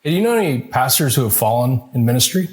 Hey, do you know any pastors who have fallen in ministry?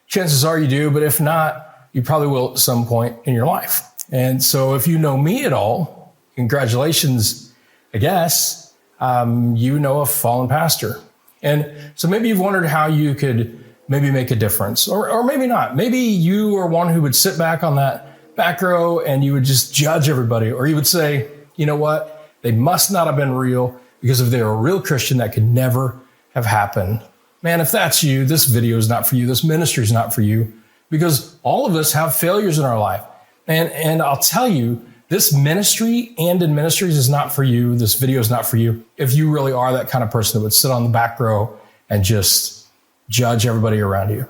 Chances are you do, but if not, you probably will at some point in your life. And so if you know me at all, congratulations, I guess, you know a fallen pastor. And so maybe you've wondered how you could maybe make a difference, or maybe not. Maybe you are one who would sit back on that back row and you would just judge everybody, or you would say, you know what, they must not have been real, because if they were a real Christian, that could never have happened. Man, if that's you, this video is not for you. This ministry is not for you, because all of us have failures in our life. And I'll tell you, this ministry, Anden Ministries, is not for you. This video is not for you if you really are that kind of person that would sit on the back row and just judge everybody around you.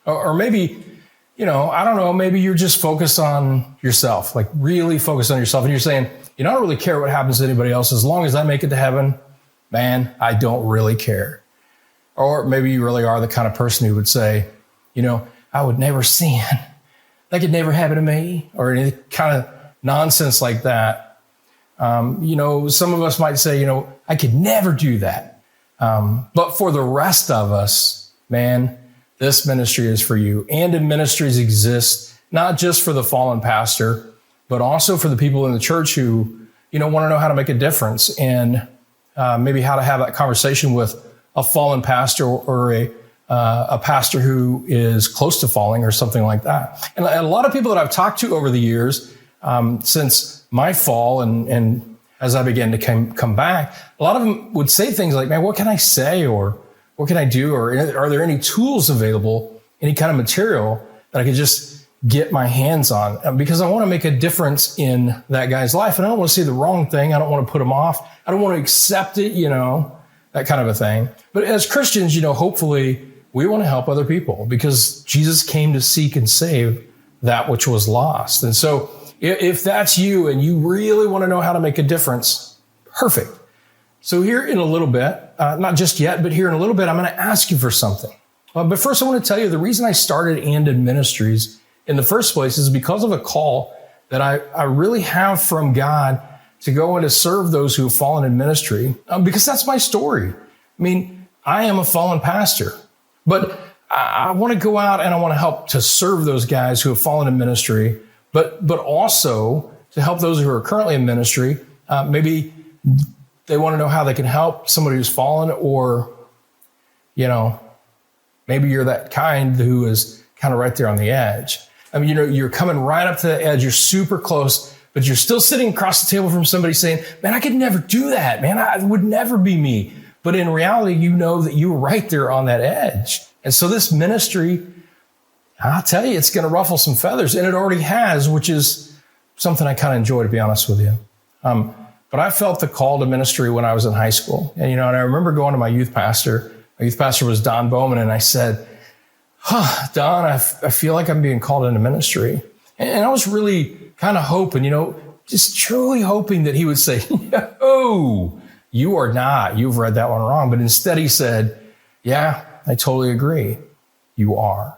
Or maybe, I don't know, maybe you're just focused on yourself, like really focused on yourself. And you're saying, I don't really care what happens to anybody else. As long as I make it to heaven, man, I don't really care. Or maybe you really are the kind of person who would say, I would never sin. That could never happen to me, or any kind of nonsense like that. Some of us might say, I could never do that. But for the rest of us, man, this ministry is for you. Anden Ministries exists not just for the fallen pastor, but also for the people in the church who, want to know how to make a difference, and maybe how to have that conversation with a fallen pastor, or a pastor who is close to falling, or something like that. And a lot of people that I've talked to over the years, since my fall and as I began to come back, a lot of them would say things like, man, what can I say? Or what can I do? Or are there any tools available, any kind of material that I could just get my hands on? Because I want to make a difference in that guy's life. And I don't want to say the wrong thing. I don't want to put him off. I don't want to accept it, that kind of a thing. But as Christians, hopefully we want to help other people, because Jesus came to seek and save that which was lost. And so if that's you and you really want to know how to make a difference, perfect. So here in a little bit, not just yet, but here in a little bit, I'm going to ask you for something. But first, I want to tell you the reason I started Anden Ministries in the first place is because of a call that I really have from God to go and to serve those who have fallen in ministry, because that's my story. I mean, I am a fallen pastor, but I want to go out and I want to help to serve those guys who have fallen in ministry, but also to help those who are currently in ministry. Maybe they want to know how they can help somebody who's fallen, or, maybe you're that kind who is kind of right there on the edge. I mean, you're coming right up to the edge. You're super close, but you're still sitting across the table from somebody saying, man, I could never do that. Man, I would never be me. But in reality, you know that you were right there on that edge. And so this ministry, I'll tell you, it's going to ruffle some feathers, and it already has, which is something I kind of enjoy, to be honest with you. But I felt the call to ministry when I was in high school. And, and I remember going to my youth pastor. My youth pastor was Don Bowman. And I said, Don, I feel like I'm being called into ministry. And I was really kind of hoping, just truly hoping that he would say, no, you are not. You've read that one wrong. But instead he said, yeah, I totally agree. You are.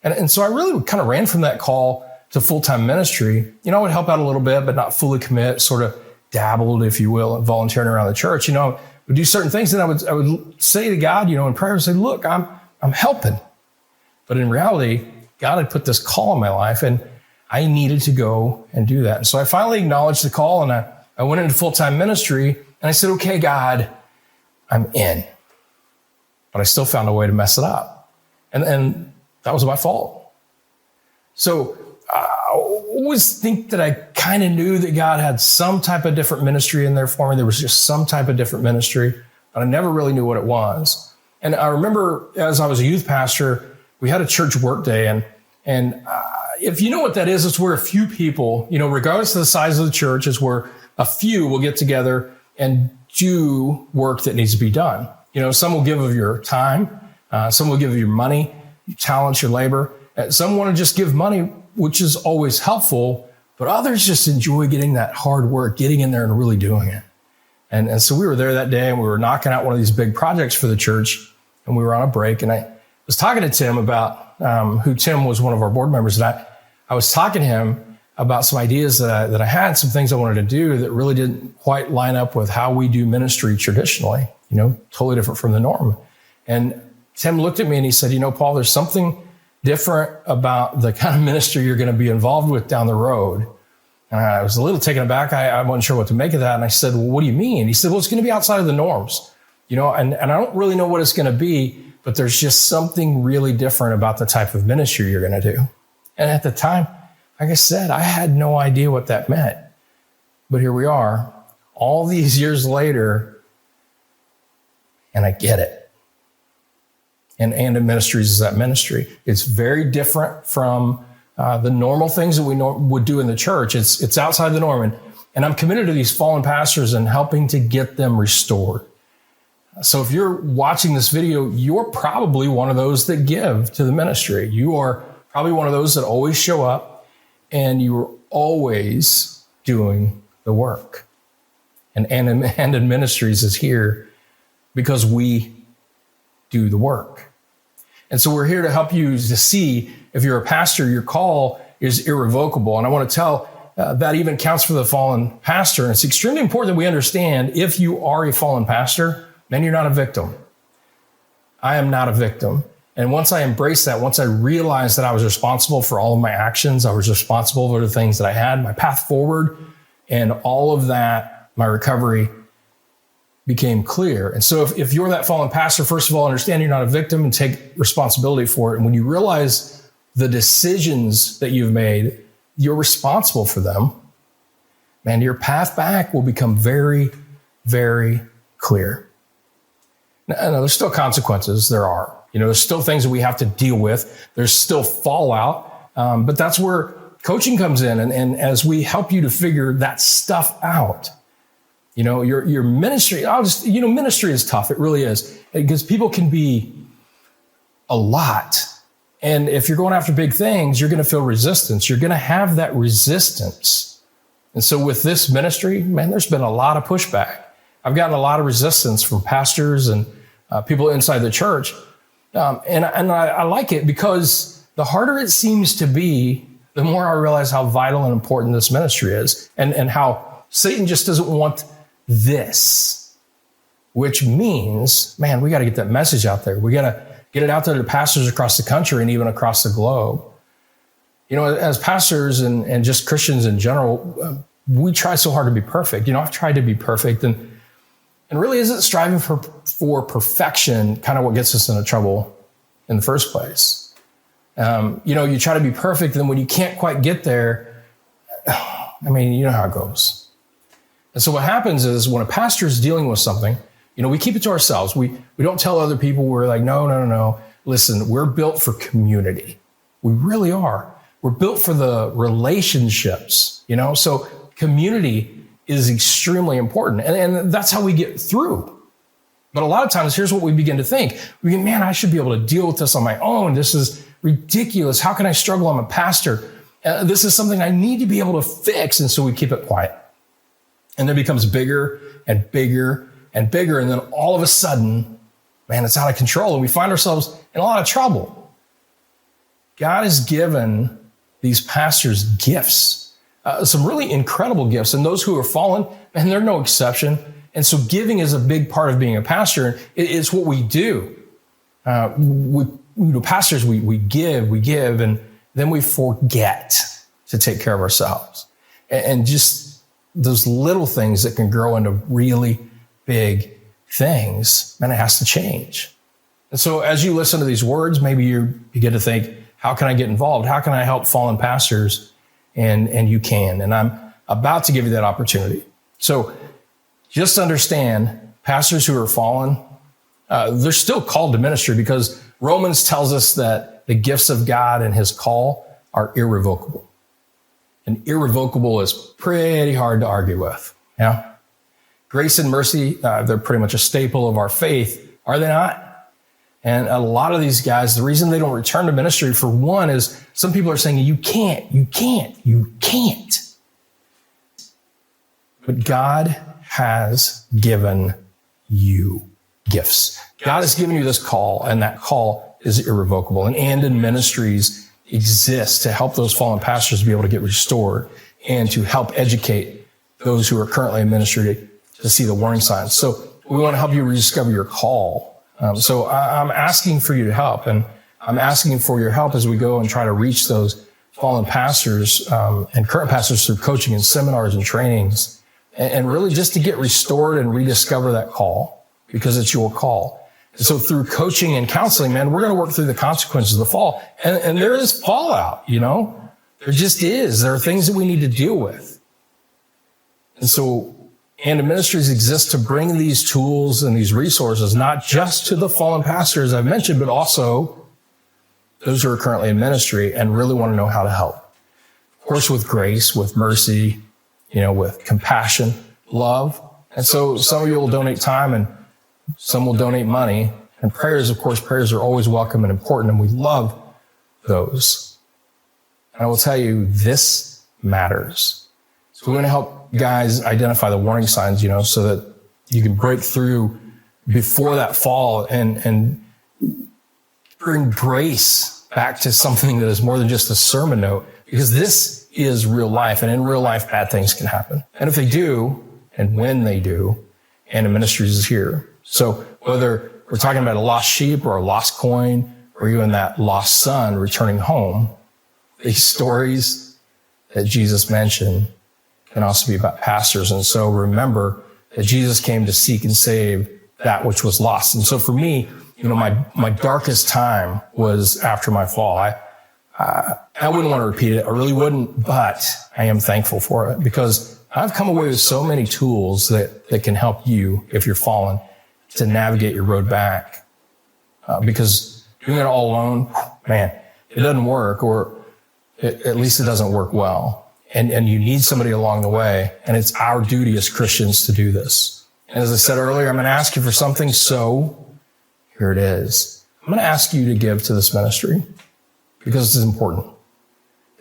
And so I really kind of ran from that call to full-time ministry. I would help out a little bit, but not fully commit, sort of dabbled, if you will, volunteering around the church. I would do certain things, and I would say to God, in prayer, say, look, I'm helping. But in reality, God had put this call in my life, and I needed to go and do that. And so I finally acknowledged the call, and I went into full-time ministry, and I said, okay, God, I'm in. But I still found a way to mess it up. And that was my fault. So I always think that I kind of knew that God had some type of different ministry in there for me. There was just some type of different ministry, but I never really knew what it was. And I remember as I was a youth pastor, we had a church work day. And if you know what that is, it's where a few people, regardless of the size of the church, is where a few will get together and do work that needs to be done. Some will give of your time. Some will give of your money, your talents, your labor. Some want to just give money, which is always helpful, but others just enjoy getting that hard work, getting in there and really doing it. And so we were there that day, and we were knocking out one of these big projects for the church, and we were on a break. And I was talking to Tim about, who Tim was one of our board members, and I was talking to him about some ideas that I had, some things I wanted to do that really didn't quite line up with how we do ministry traditionally, totally different from the norm. And Tim looked at me and he said, Paul, there's something different about the kind of ministry you're going to be involved with down the road. And I was a little taken aback. I wasn't sure what to make of that. And I said, well, what do you mean? He said, well, it's going to be outside of the norms, and I don't really know what it's going to be, but there's just something really different about the type of ministry you're going to do. And at the time, like I said, I had no idea what that meant. But here we are, all these years later, and I get it. And Anden Ministries is that ministry. It's very different from the normal things that we would do in the church. It's outside the norm. And I'm committed to these fallen pastors and helping to get them restored. So if you're watching this video, you're probably one of those that give to the ministry. You are probably one of those that always show up and you're always doing the work. And Anden Ministries is here because we do the work. And so we're here to help you to see if you're a pastor, your call is irrevocable. And I want to tell that even counts for the fallen pastor. And it's extremely important that we understand if you are a fallen pastor, then you're not a victim. I am not a victim. And once I embraced that, once I realized that I was responsible for all of my actions, I was responsible for the things that I had, my path forward, and all of that, my recovery became clear. And so if you're that fallen pastor, first of all, understand you're not a victim and take responsibility for it. And when you realize the decisions that you've made, you're responsible for them, man, your path back will become very, very clear. Now, there's still consequences. There are. There's still things that we have to deal with. There's still fallout. But that's where coaching comes in. And as we help you to figure that stuff out, your ministry, ministry is tough. It really is, because people can be a lot. And if you're going after big things, you're going to feel resistance. You're going to have that resistance. And so with this ministry, man, there's been a lot of pushback. I've gotten a lot of resistance from pastors and people inside the church. And I like it because the harder it seems to be, the more I realize how vital and important this ministry is, and how Satan just doesn't want this, which means, man, we got to get that message out there. We got to get it out there to pastors across the country and even across the globe. As pastors and just Christians in general, we try so hard to be perfect. I've tried to be perfect, and really isn't striving for perfection kind of what gets us into trouble in the first place. You try to be perfect, and when you can't quite get there, you know how it goes. And so what happens is when a pastor is dealing with something, we keep it to ourselves. We don't tell other people. We're like, no. Listen, we're built for community. We really are. We're built for the relationships, so community is extremely important. And that's how we get through. But a lot of times, here's what we begin to think. We go, man, I should be able to deal with this on my own. This is ridiculous. How can I struggle? I'm a pastor. This is something I need to be able to fix. And so we keep it quiet. And then it becomes bigger and bigger and bigger. And then all of a sudden, man, it's out of control. And we find ourselves in a lot of trouble. God has given these pastors gifts, some really incredible gifts. And those who are fallen, man, they're no exception. And so giving is a big part of being a pastor. It's what we do. Pastors, we give, and then we forget to take care of ourselves. And just those little things that can grow into really big things, man, it has to change. And so as you listen to these words, maybe you begin to think, how can I get involved? How can I help fallen pastors? And you can. And I'm about to give you that opportunity. So just understand, pastors who are fallen, they're still called to ministry, because Romans tells us that the gifts of God and his call are irrevocable. And irrevocable is pretty hard to argue with. Yeah. Grace and mercy, they're pretty much a staple of our faith, are they not? And a lot of these guys, the reason they don't return to ministry, for one, is some people are saying, you can't. But God has given you gifts. God has given you this call, and that call is irrevocable. And Anden Ministries exists to help those fallen pastors be able to get restored and to help educate those who are currently in ministry to see the warning signs. So we want to help you rediscover your call. So I'm asking for you to help, and I'm asking for your help as we go and try to reach those fallen pastors and current pastors through coaching and seminars and trainings, and really just to get restored and rediscover that call, because it's your call. And so through coaching and counseling, man, we're going to work through the consequences of the fall. And there is fallout, There just is. There are things that we need to deal with. And so Anden Ministries exists to bring these tools and these resources, not just to the fallen pastors I've mentioned, but also those who are currently in ministry and really want to know how to help. Of course, with grace, with mercy, with compassion, love. And so some of you will donate time and some will donate money. And prayers, of course, prayers are always welcome and important, and we love those. And I will tell you, this matters. So we're going to help guys identify the warning signs, so that you can break through before that fall and bring grace back to something that is more than just a sermon note, because this is real life, and in real life, bad things can happen. And if they do, and when they do, Anden Ministries is here. So whether we're talking about a lost sheep or a lost coin, or even that lost son returning home, these stories that Jesus mentioned can also be about pastors. And so remember that Jesus came to seek and save that which was lost. And so for me, my darkest time was after my fall. I wouldn't want to repeat it. I really wouldn't, but I am thankful for it, because I've come away with so many tools that can help you, if you're fallen, to navigate your road back. Because doing it all alone, man, it doesn't work, or at least it doesn't work well. And you need somebody along the way. And it's our duty as Christians to do this. And as I said earlier, I'm going to ask you for something. So here it is. I'm going to ask you to give to this ministry, because it's important.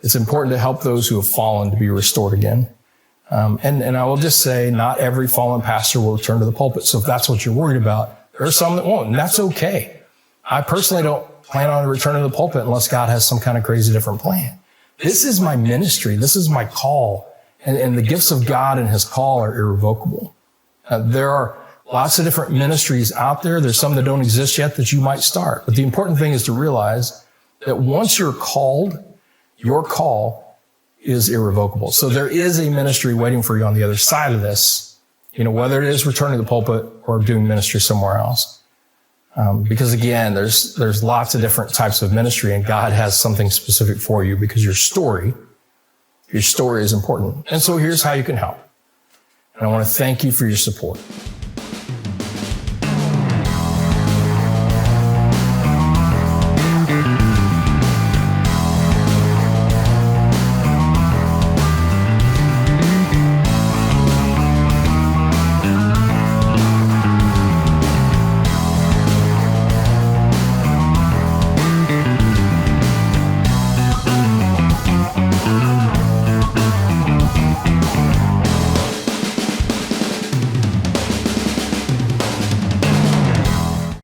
It's important to help those who have fallen to be restored again. And I will just say, not every fallen pastor will return to the pulpit. So if that's what you're worried about, there are some that won't, and that's okay. I personally don't plan on returning to the pulpit unless God has some kind of crazy different plan. This is my ministry. This is my call. And the gifts of God and his call are irrevocable. There are lots of different ministries out there. There's some that don't exist yet that you might start. But the important thing is to realize that once you're called, your call is irrevocable. So there is a ministry waiting for you on the other side of this, whether it is returning to the pulpit or doing ministry somewhere else. Because again, there's lots of different types of ministry, and God has something specific for you, because your story is important. And so here's how you can help. And I want to thank you for your support.